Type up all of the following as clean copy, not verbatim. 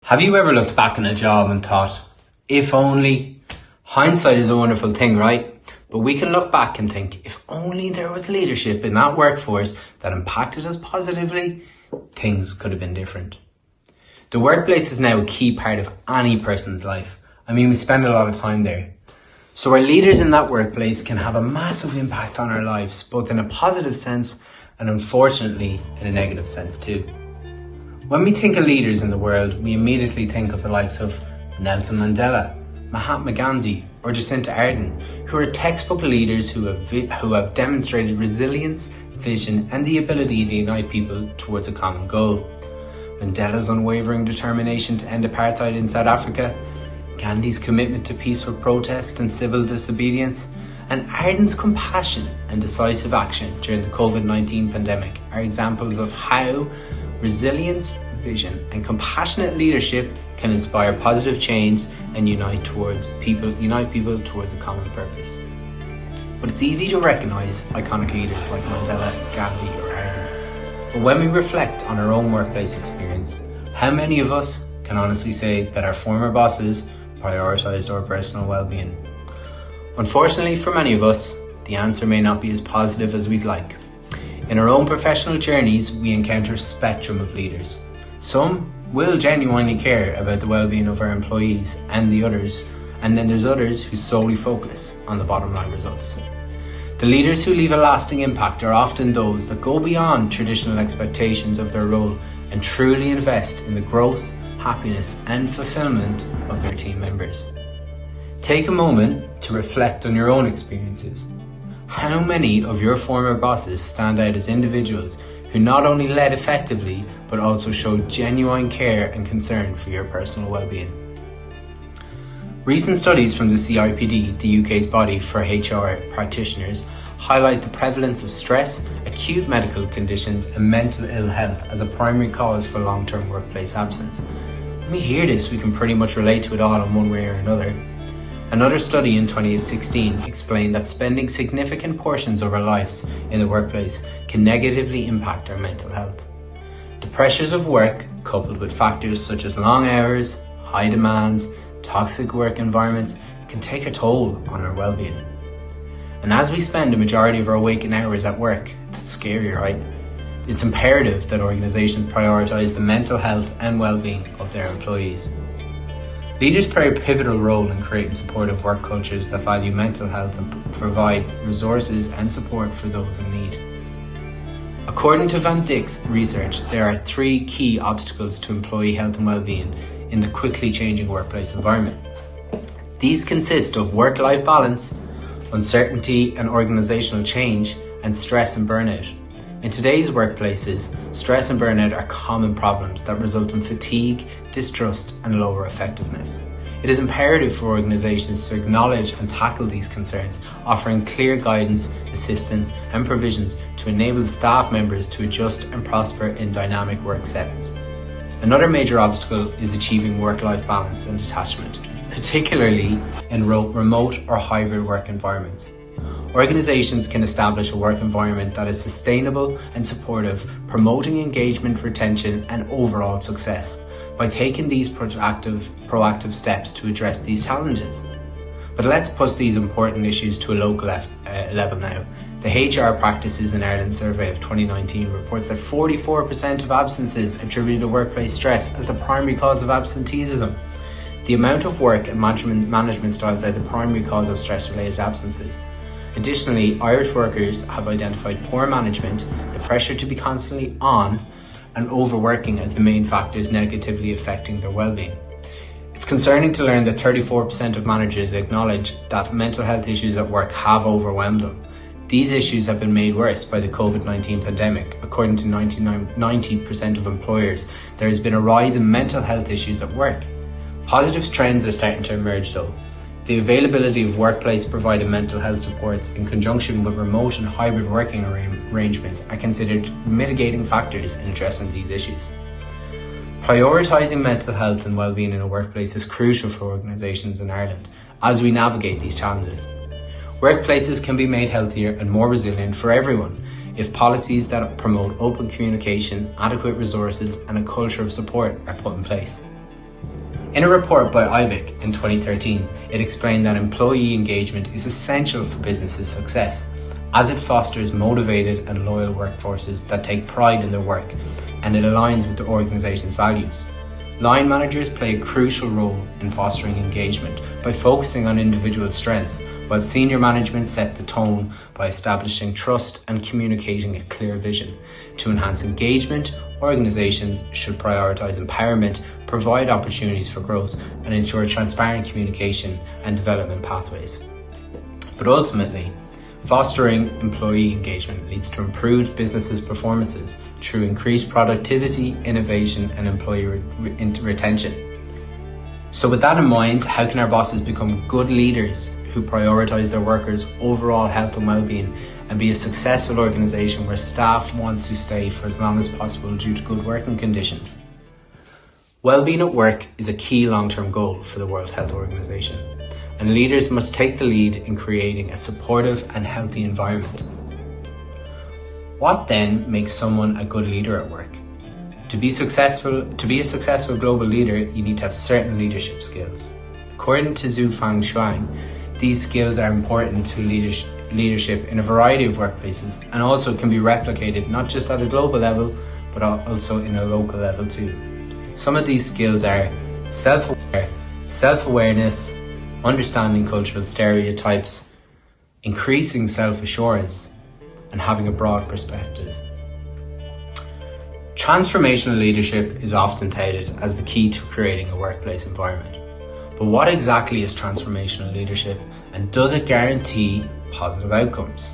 Have you ever looked back on a job and thought, if only? Hindsight is a wonderful thing, right? But we can look back and think, if only there was leadership in that workforce that impacted us positively, things could have been different. The workplace is now a key part of any person's life. We spend a lot of time there. So our leaders in that workplace can have a massive impact on our lives, both in a positive sense and unfortunately in a negative sense too. When we think of leaders in the world, we immediately think of the likes of Nelson Mandela, Mahatma Gandhi, or Jacinta Ardern, who are textbook leaders who have demonstrated resilience, vision, and the ability to unite people towards a common goal. Mandela's unwavering determination to end apartheid in South Africa, Gandhi's commitment to peaceful protest and civil disobedience, and Ardern's compassion and decisive action during the COVID-19 pandemic are examples of how resilience, vision, and compassionate leadership can inspire positive change and unite people towards a common purpose. But it's easy to recognise iconic leaders like Mandela, Gandhi, or Ardern. But when we reflect on our own workplace experience, how many of us can honestly say that our former bosses prioritised our personal well-being? Unfortunately for many of us, the answer may not be as positive as we'd like. In our own professional journeys, we encounter a spectrum of leaders. Some will genuinely care about the well-being of our employees and then there's others who solely focus on the bottom line results. The leaders who leave a lasting impact are often those that go beyond traditional expectations of their role and truly invest in the growth, happiness, and fulfillment of their team members. Take a moment to reflect on your own experiences. How many of your former bosses stand out as individuals who not only led effectively, but also showed genuine care and concern for your personal well-being? Recent studies from the CIPD, the UK's body for HR practitioners, highlight the prevalence of stress, acute medical conditions, and mental ill health as a primary cause for long-term workplace absence. When we hear this, we can pretty much relate to it all in one way or another. Another study in 2016 explained that spending significant portions of our lives in the workplace can negatively impact our mental health. The pressures of work, coupled with factors such as long hours, high demands, toxic work environments, can take a toll on our well-being. And as we spend the majority of our waking hours at work, that's scary, right? It's imperative that organisations prioritise the mental health and well-being of their employees. Leaders play a pivotal role in creating supportive work cultures that value mental health and provides resources and support for those in need. According to Van Dijk's research, there are 3 key obstacles to employee health and well-being in the quickly changing workplace environment. These consist of work-life balance, uncertainty and organisational change, and stress and burnout. In today's workplaces, stress and burnout are common problems that result in fatigue, distrust, and lower effectiveness. It is imperative for organisations to acknowledge and tackle these concerns, offering clear guidance, assistance, and provisions to enable staff members to adjust and prosper in dynamic work settings. Another major obstacle is achieving work-life balance and detachment, particularly in remote or hybrid work environments. Organisations can establish a work environment that is sustainable and supportive, promoting engagement, retention, and overall success by taking these proactive steps to address these challenges. But let's push these important issues to a local level now. The HR Practices in Ireland survey of 2019 reports that 44% of absences attributed to workplace stress as the primary cause of absenteeism. The amount of work and management styles are the primary cause of stress-related absences. Additionally, Irish workers have identified poor management, the pressure to be constantly on, and overworking as the main factors negatively affecting their well-being. It's concerning to learn that 34% of managers acknowledge that mental health issues at work have overwhelmed them. These issues have been made worse by the COVID-19 pandemic. According to 90% of employers, there has been a rise in mental health issues at work. Positive trends are starting to emerge though. The availability of workplace-provided mental health supports in conjunction with remote and hybrid working arrangements are considered mitigating factors in addressing these issues. Prioritising mental health and well-being in a workplace is crucial for organisations in Ireland as we navigate these challenges. Workplaces can be made healthier and more resilient for everyone if policies that promote open communication, adequate resources, and a culture of support are put in place. In a report by IBIC in 2013, it explained that employee engagement is essential for businesses' success, as it fosters motivated and loyal workforces that take pride in their work, and it aligns with the organisation's values. Line managers play a crucial role in fostering engagement by focusing on individual strengths, while senior management set the tone by establishing trust and communicating a clear vision. To enhance engagement, organisations should prioritise empowerment, provide opportunities for growth, and ensure transparent communication and development pathways. But ultimately, fostering employee engagement leads to improved businesses' performances through increased productivity, innovation, and employee retention. So with that in mind, how can our bosses become good leaders who prioritise their workers' overall health and well-being and be a successful organisation where staff wants to stay for as long as possible due to good working conditions? Well-being at work is a key long-term goal for the World Health Organization, and leaders must take the lead in creating a supportive and healthy environment. What then makes someone a good leader at work? To be a successful global leader, you need to have certain leadership skills. According to Zhu Fang Shuang, these skills are important to leadership in a variety of workplaces and also can be replicated not just at a global level, but also in a local level too. Some of these skills are self-awareness, understanding cultural stereotypes, increasing self-assurance, and having a broad perspective. Transformational leadership is often touted as the key to creating a workplace environment. But what exactly is transformational leadership, and does it guarantee positive outcomes?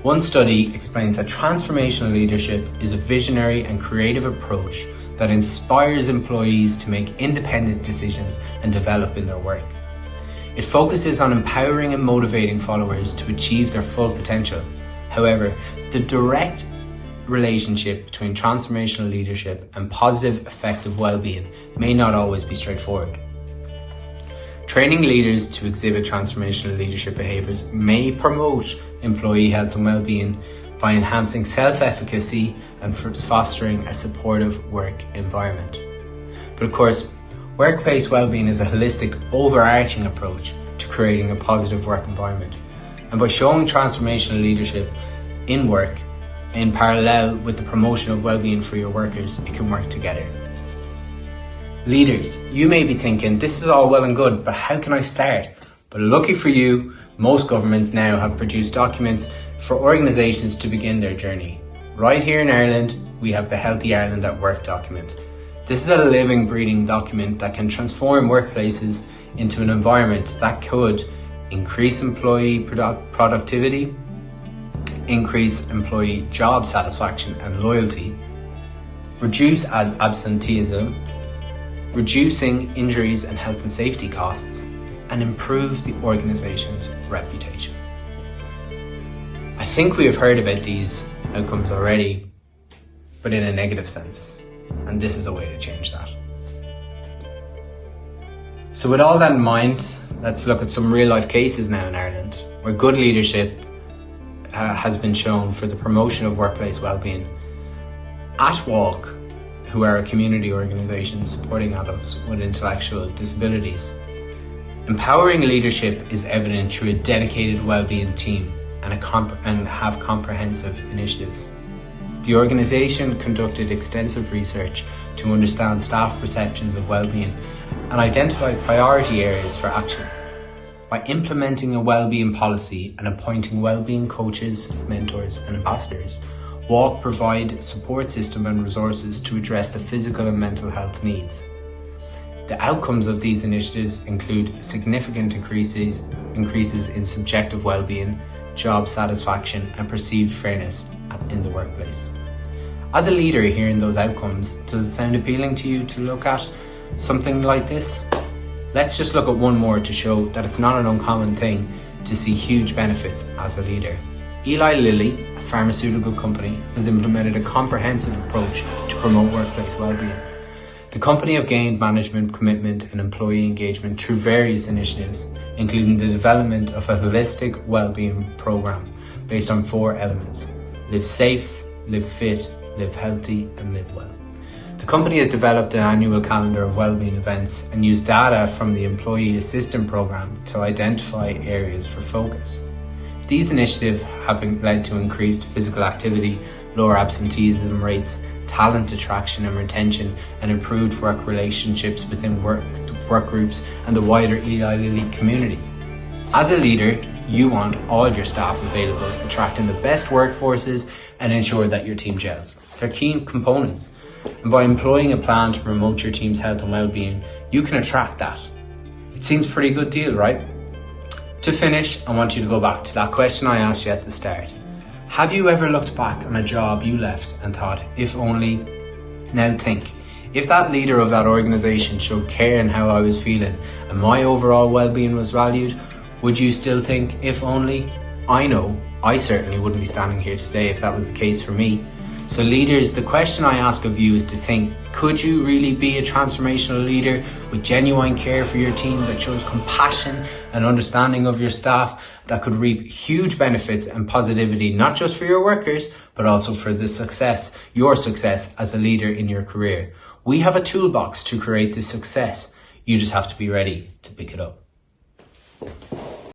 One study explains that transformational leadership is a visionary and creative approach that inspires employees to make independent decisions and develop in their work. It focuses on empowering and motivating followers to achieve their full potential. However, the direct relationship between transformational leadership and positive, effective well-being may not always be straightforward. Training leaders to exhibit transformational leadership behaviours may promote employee health and well-being by enhancing self-efficacy and fostering a supportive work environment. But of course, workplace well-being is a holistic, overarching approach to creating a positive work environment. And by showing transformational leadership in work in parallel with the promotion of well-being for your workers, it can work together. Leaders, you may be thinking, this is all well and good, but how can I start? But lucky for you, most governments now have produced documents for organisations to begin their journey. Right here in Ireland, we have the Healthy Ireland at Work document. This is a living, breathing document that can transform workplaces into an environment that could increase employee productivity, increase employee job satisfaction and loyalty, reduce absenteeism, reducing injuries and health and safety costs, and improve the organisation's reputation. I think we have heard about these outcomes already, but in a negative sense, and this is a way to change that. So with all that in mind, let's look at some real life cases now in Ireland where good leadership has been shown for the promotion of workplace well-being. At Walk, who are a community organisation supporting adults with intellectual disabilities, empowering leadership is evident through a dedicated well-being team and have comprehensive initiatives. The organisation conducted extensive research to understand staff perceptions of well-being and identify priority areas for action. By implementing a well-being policy and appointing well-being coaches, mentors and ambassadors, Walk provide support system and resources to address the physical and mental health needs. The outcomes of these initiatives include significant increases in subjective well-being, job satisfaction and perceived fairness in the workplace. As a leader hearing those outcomes, does it sound appealing to you to look at something like this? Let's just look at one more to show that it's not an uncommon thing to see huge benefits as a leader. Eli Lilly, a pharmaceutical company, has implemented a comprehensive approach to promote workplace well-being. The company have gained management commitment and employee engagement through various initiatives, including the development of a holistic well-being program based on 4 elements: live safe, live fit, live healthy, and live well. The company has developed an annual calendar of wellbeing events and used data from the Employee Assistant Programme to identify areas for focus. These initiatives have led to increased physical activity, lower absenteeism rates, talent attraction and retention, and improved work relationships within work groups and the wider Eli Lilly community. As a leader, you want all your staff available, attracting the best workforces and ensure that your team gels. They're key components. And by employing a plan to promote your team's health and well-being, you can attract that. It seems a pretty good deal, right? To finish, I want you to go back to that question I asked you at the start. Have you ever looked back on a job you left and thought, if only? Now think, if that leader of that organisation showed care in how I was feeling and my overall well-being was valued, would you still think, if only? I know, I certainly wouldn't be standing here today if that was the case for me. So leaders, the question I ask of you is to think, could you really be a transformational leader with genuine care for your team that shows compassion and understanding of your staff that could reap huge benefits and positivity, not just for your workers, but also for your success as a leader in your career? We have a toolbox to create this success. You just have to be ready to pick it up.